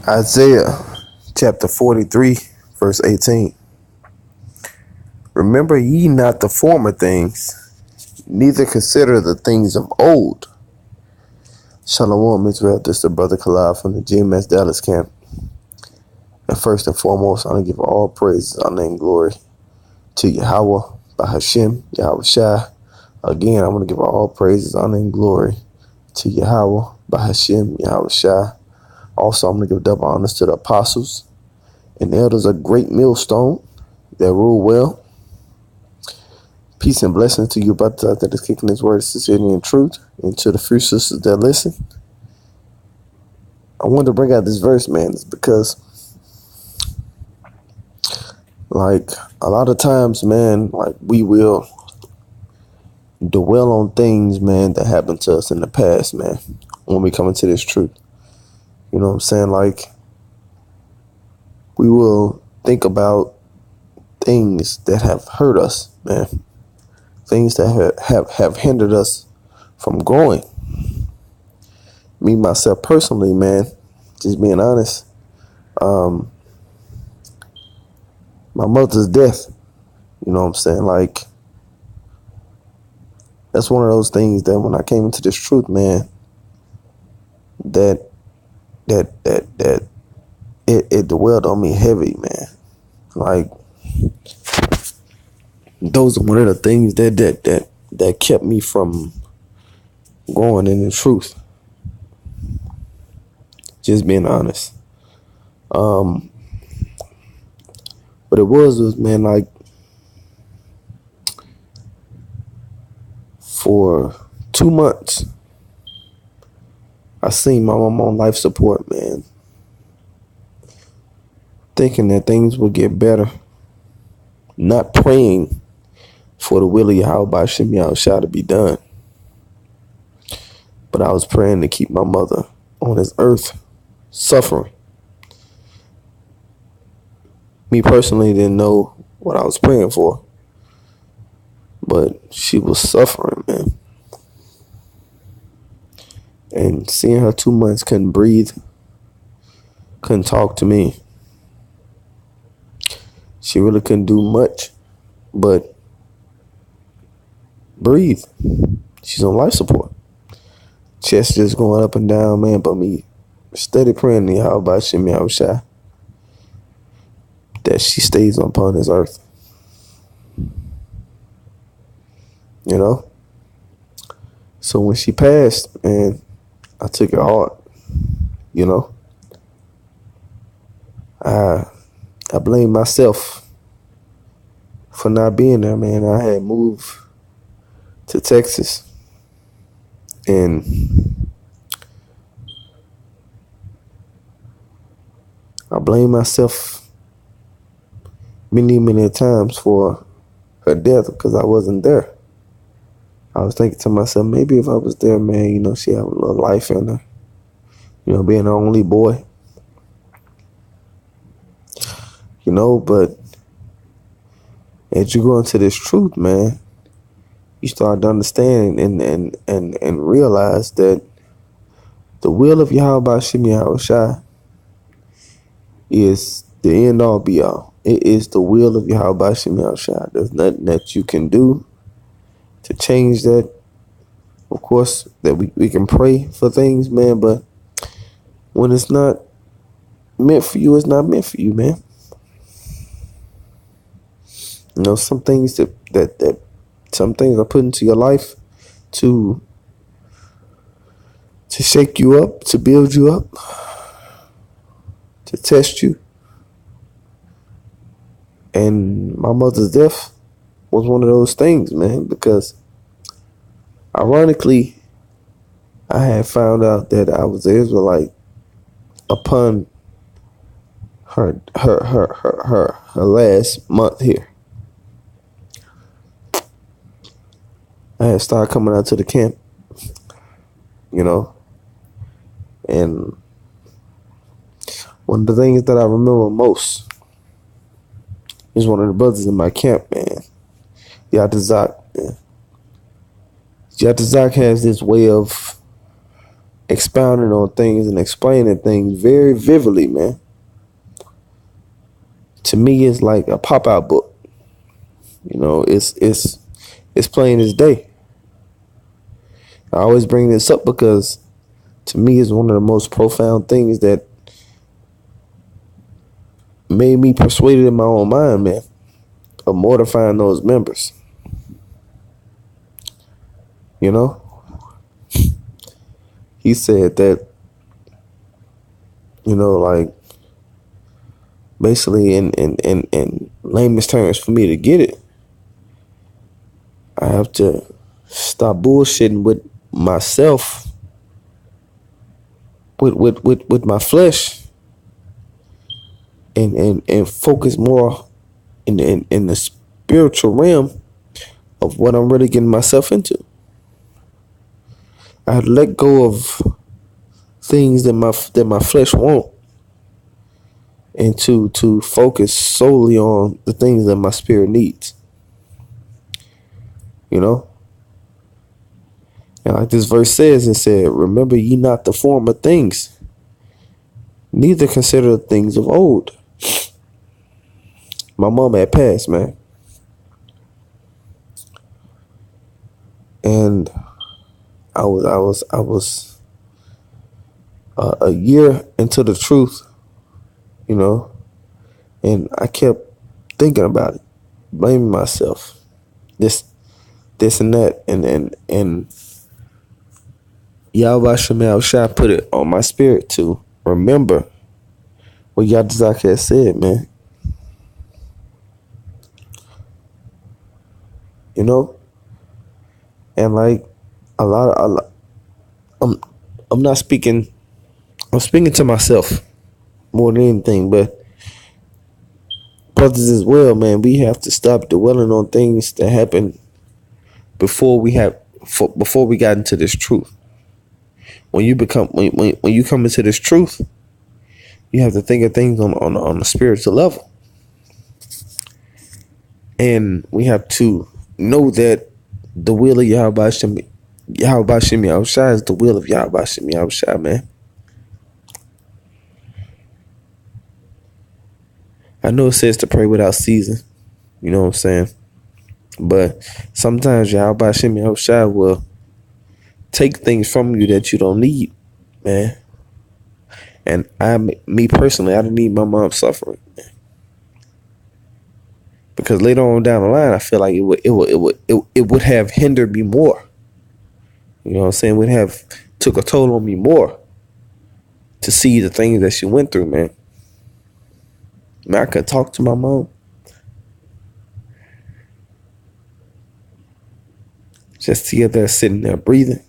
Isaiah chapter 43, verse 18. Remember ye not the former things, neither consider the things of old. Shalom, Israel. This is the brother Kalab from the GMS Dallas camp. And first and foremost, I want to give all praises, honor, and glory to Yahweh, Bahashem, Yahweh Shai. Again, I want to give all praises, honor, and glory to Yahweh, Bahashem, Yahweh Shai. Also, I'm going to give double honors to the apostles and elders of Great Millstone that rule well. Peace and blessings to you, brothers out there that's kicking his word of sincerity and truth, and to the few sisters that listen. I wanted to bring out this verse, man, it's because, like, a lot of times, man, like, we will dwell on things, man, that happened to us in the past, man, when we come into this truth. You know what I'm saying? Like, we will think about things that have hurt us, man. Things that have hindered us from growing. Me, myself, personally, man, just being honest, my mother's death, you know what I'm saying? Like, that's one of those things that when I came into this truth, man, that it dwelled on me heavy, man. Like, those are one of the things that kept me from growing in the truth. Just being honest. But it was, man, like, for 2 months, I seen my mom on life support, man, thinking that things would get better, not praying for the will of Yahweh Shem Yahweh to be done. But I was praying to keep my mother on this earth suffering. Me personally didn't know what I was praying for, but she was suffering, man. And seeing her 2 months, couldn't breathe, couldn't talk to me. She really couldn't do much but breathe. She's on life support. Chest just going up and down, man. But me steady praying to Yahweh Shem Yahweh Shai that she stays upon this earth. You know? So when she passed, man, I took it hard. You know? I blame myself for not being there, man. I had moved to Texas, and I blame myself many times for her death because I wasn't there. I was thinking to myself, maybe if I was there, man, you know, she had a little life in her, you know, being her only boy. You know, but as you go into this truth, man, you start to understand and realize that the will of Yahweh Shem Yahweh Shai is the end all be all. It is the will of Yahweh Shem Yahweh Shai. There's nothing that you can do to change that. Of course, that we can pray for things, man, but when it's not meant for you, it's not meant for you, man. You know, some things that some things are put into your life to shake you up, to build you up, to test you. And my mother's death was one of those things, man, because ironically, I had found out that I was an Israelite upon her last month here. I had started coming out to the camp, you know, and one of the things that I remember most is one of the brothers in my camp, man, Yatazak, man. Yatazak has this way of expounding on things and explaining things very vividly, man. To me, it's like a pop-out book. You know, it's plain as day. I always bring this up because to me it's one of the most profound things that made me persuaded in my own mind, man, of mortifying those members. You know? He said that, you know, like basically in layman's terms, for me to get it, I have to stop bullshitting with myself, with my flesh, and focus more in the spiritual realm of what I'm really getting myself into. I had to let go of things that my flesh want, and to focus solely on the things that my spirit needs. You know? And like this verse says, it said, remember ye not the former things, neither consider the things of old. My mom had passed, man. And I was a year into the truth, you know, and I kept thinking about it, blaming myself, this and that, and Yahweh Shemel Shai put it on my spirit to remember what Yadizak had said, man. You know, and like a lot, I'm not speaking. I'm speaking to myself more than anything, but brothers as well, man. We have to stop dwelling on things that happened before we got into this truth. When you come into this truth, you have to think of things on a spiritual level, and we have to know that the will of Yahweh Shem Yahushua is the will of Yahweh Shem Yahushua, man. I know it says to pray without ceasing, you know what I'm saying? But sometimes Yahweh Shem Yahushua will take things from you that you don't need, man. And me personally, I didn't need my mom suffering, man. Because later on down the line, I feel like it would have hindered me more. You know what I'm saying? It would have took a toll on me more to see the things that she went through, man. Man, I could talk to my mom. Just to get there sitting there breathing.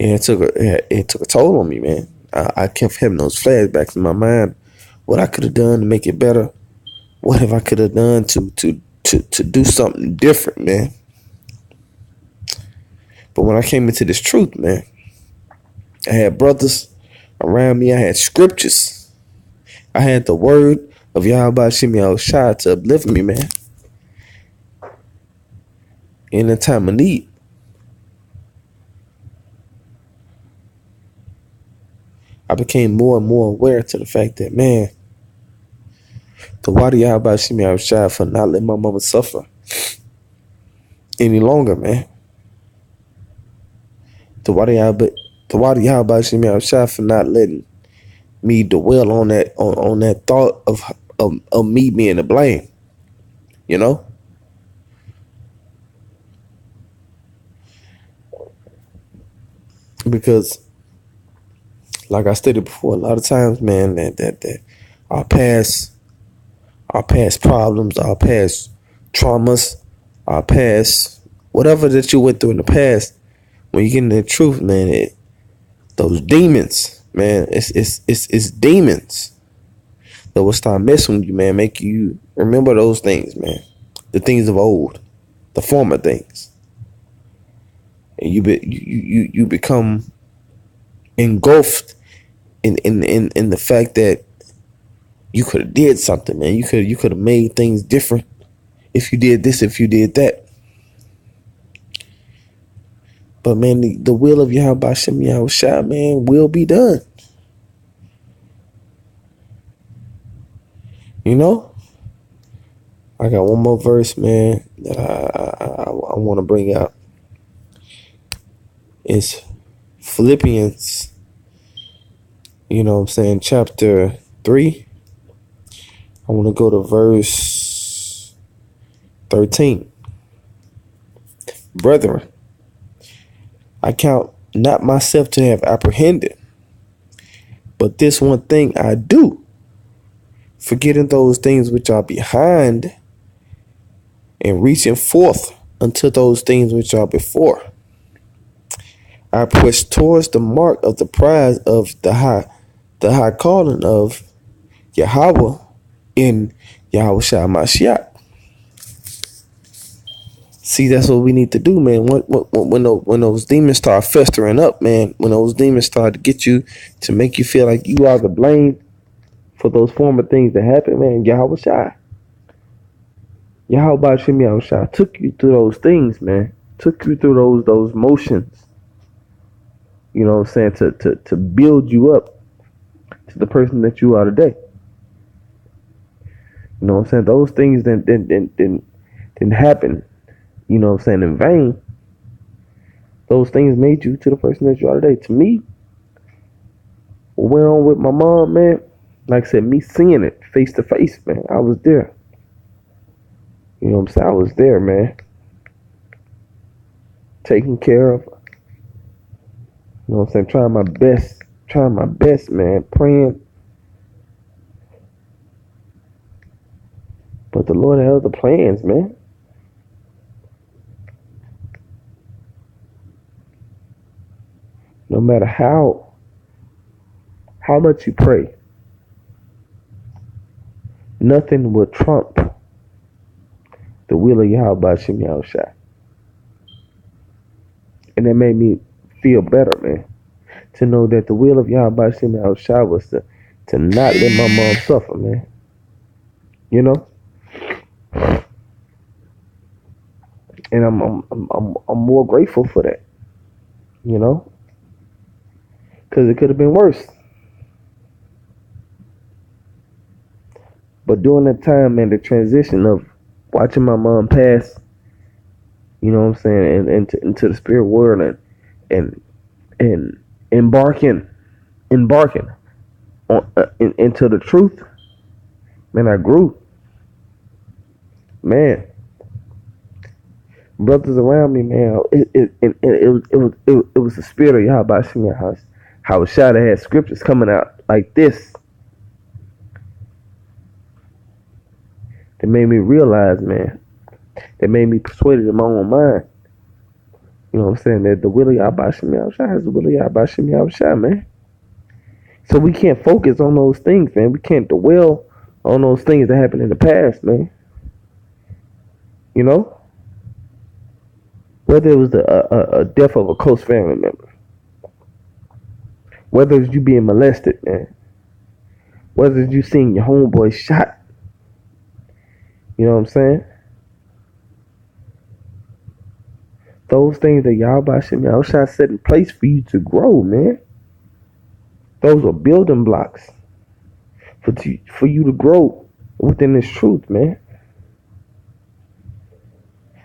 And it took a toll on me, man. I kept having those flashbacks in my mind. What I could have done to make it better. What if I could have done to do something different, man? But when I came into this truth, man, I had brothers around me. I had scriptures. I had the word of Yahweh Shem Yahushua to uplift me, man, in a time of need. I became more and more aware to the fact that, man, the Wadi Yahweh Shem Yahushua for not letting my mama suffer any longer, man. The Wadi Yahweh Shem Yahushua for not letting me dwell on that thought of me being to blame, you know? Because, like I stated before, a lot of times, man, that our past problems, our past traumas, our past whatever that you went through in the past, when you get into the truth, man, those demons, man, it's demons that will start messing with you, man, make you remember those things, man, the things of old, the former things, and you become engulfed in the fact that you could have did something, man. You could have made things different if you did this, if you did that. But man, the will of Yahweh Shem Yahushua, man, will be done. You know? I got one more verse, man, that I want to bring out. It's Philippians, chapter 3. I want to go to verse 13. Brethren, I count not myself to have apprehended, but this one thing I do, forgetting those things which are behind and reaching forth unto those things which are before. I press towards the mark of the prize of the high calling of Yahweh in Yahushua Mashiach. See, that's what we need to do, man. When those demons start festering up, man, when those demons start to get you to make you feel like you are the blame for those former things that happened, man, Yahushua Shem Yahushua took you through those things, man. Took you through those motions. You know what I'm saying? To build you up to the person that you are today. You know what I'm saying? Those things didn't happen, you know what I'm saying, in vain. Those things made you to the person that you are today. To me, what went on with my mom, man, like I said, me seeing it face to face, man, I was there. You know what I'm saying? I was there, man. Taking care of her. You know what I'm saying? Trying my best, man. Praying. But the Lord had other plans, man. No matter how much you pray, nothing will trump the will of Yahweh Shem Yahushua. And that made me feel better, man. To know that the will of Yahweh Shem Yahushua was to not let my mom suffer, man. You know? And I'm more grateful for that. You know? Because it could have been worse. But during that time, man, the transition of watching my mom pass, you know what I'm saying, and into the spirit world and embarking on into the truth, man, I grew. Man, brothers around me, man, it was the spirit of Yahweh Shem Yahushua. How Shada had scriptures coming out like this that made me realize, man, that made me persuaded in my own mind. You know what I'm saying? That the will of Yahweh Shem Yahushua is the will of Yahweh Shem Yahushua, man. So we can't focus on those things, man. We can't dwell on those things that happened in the past, man. You know? Whether it was a death of a close family member. Whether it's you being molested, man. Whether it's you seeing your homeboy shot. You know what I'm saying? Those things that Yahweh Shem Yahushua set in place for you to grow, man. Those are building blocks for you to grow within this truth, man.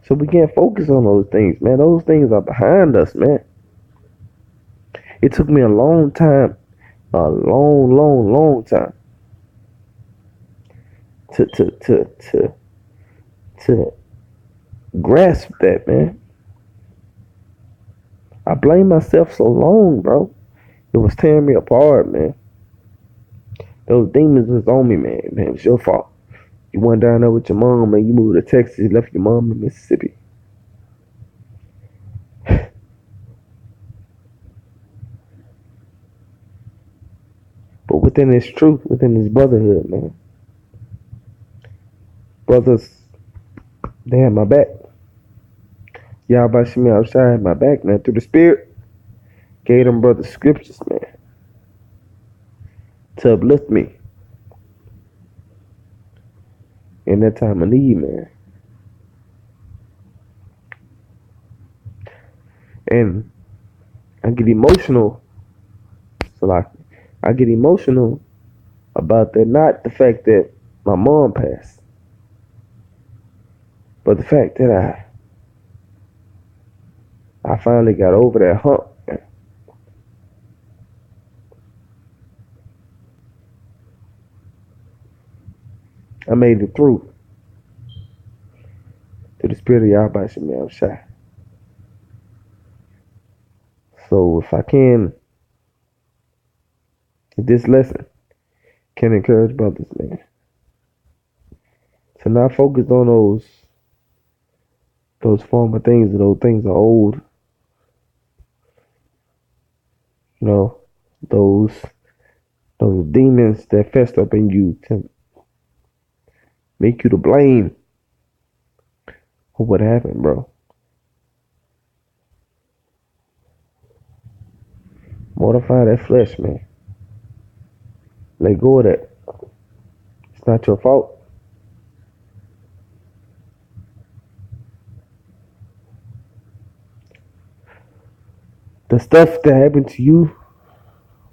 So we can't focus on those things, man. Those things are behind us, man. It took me a long time, a long time to grasp that, man. I blame myself so long, bro. It was tearing me apart, man. Those demons was on me, man. Man, it was your fault. You went down there with your mom, man. You moved to Texas. You left your mom in Mississippi. But within this truth, within this brotherhood, man, brothers, they had my back. Yahweh Shem Yahushua had my back, man. Through the Spirit, gave them brothers scriptures, man, to uplift me in that time of need, man. And I get emotional. So like, I get emotional about that. Not the fact that my mom passed, but the fact that I finally got over that hump. I made it through to the spirit of Yahweh Shem Shai. So if I can, if this lesson can encourage brothers, man, to not focus on those former things. Those things are old. You know, those those demons that fest up in you to make you to blame for what happened, bro. Mortify that flesh, man. Let go of that. It's not your fault. The stuff that happened to you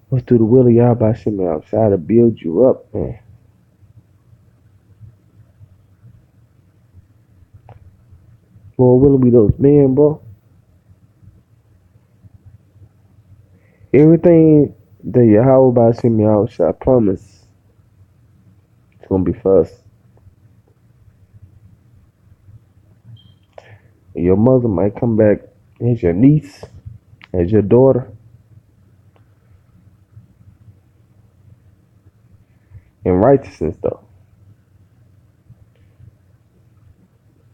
was through the will of Yahweh Shem outside to build you up, man. Lord willing be those men, bro. Everything that Yahweh Shem outside promise, it's gonna be for us. Your mother might come back as your niece, as your daughter. In righteousness, though.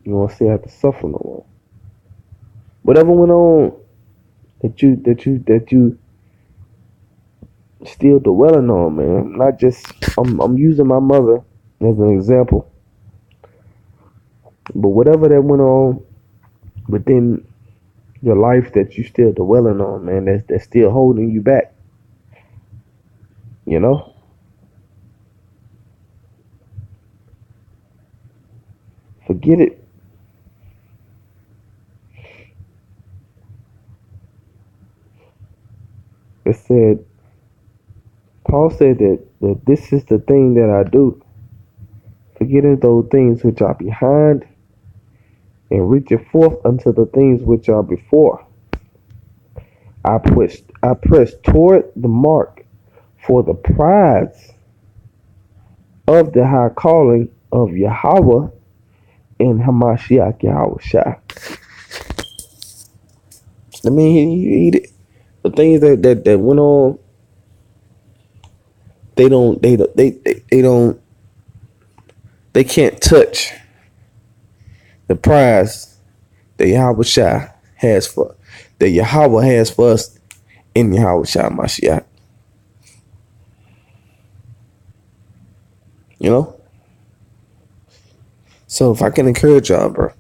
You won't still have to suffer no more. Whatever went on that you still dwelling on, man. Not just I'm using my mother as an example. But whatever that went on within your life that you still dwelling on, man, that's still holding you back. You know? Forget it. It said Paul said that this is the thing that I do, forgetting those things which are behind and reaching forth unto the things which are before. I press toward the mark for the prize of the high calling of Yahweh and Hamashiach Yahweh Shai. I mean, you eat it. The things that went on, they can't touch the prize that Yahweh Shai has for that Yahweh has for us in Yahweh Shai Mashiach. You know? So if I can encourage y'all, bro,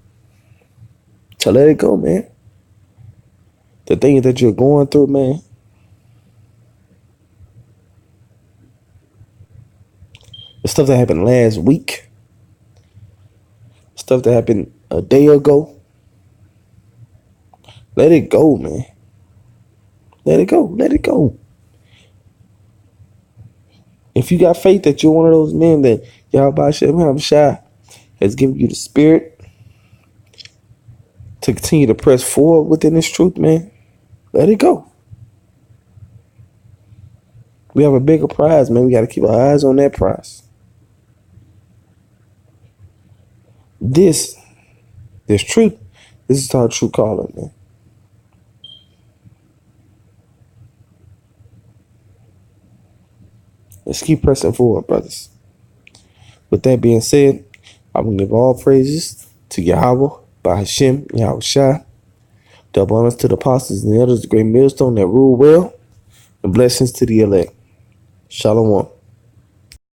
to let it go, man. The things that you're going through, man. The stuff that happened last week. Stuff that happened a day ago. Let it go, man. Let it go. Let it go. If you got faith that you're one of those men that Yahweh Shem Shai has given you the spirit to continue to press forward within this truth, man, let it go. We have a bigger prize, man. We got to keep our eyes on that prize. This truth, this is our true calling, man. Let's keep pressing forward, brothers. With that being said, I will give all praises to Yahweh, by Hashem, Yahweh Shai. Double honors to the apostles and the elders, the great millstone that rule well, and blessings to the elect. Shalom.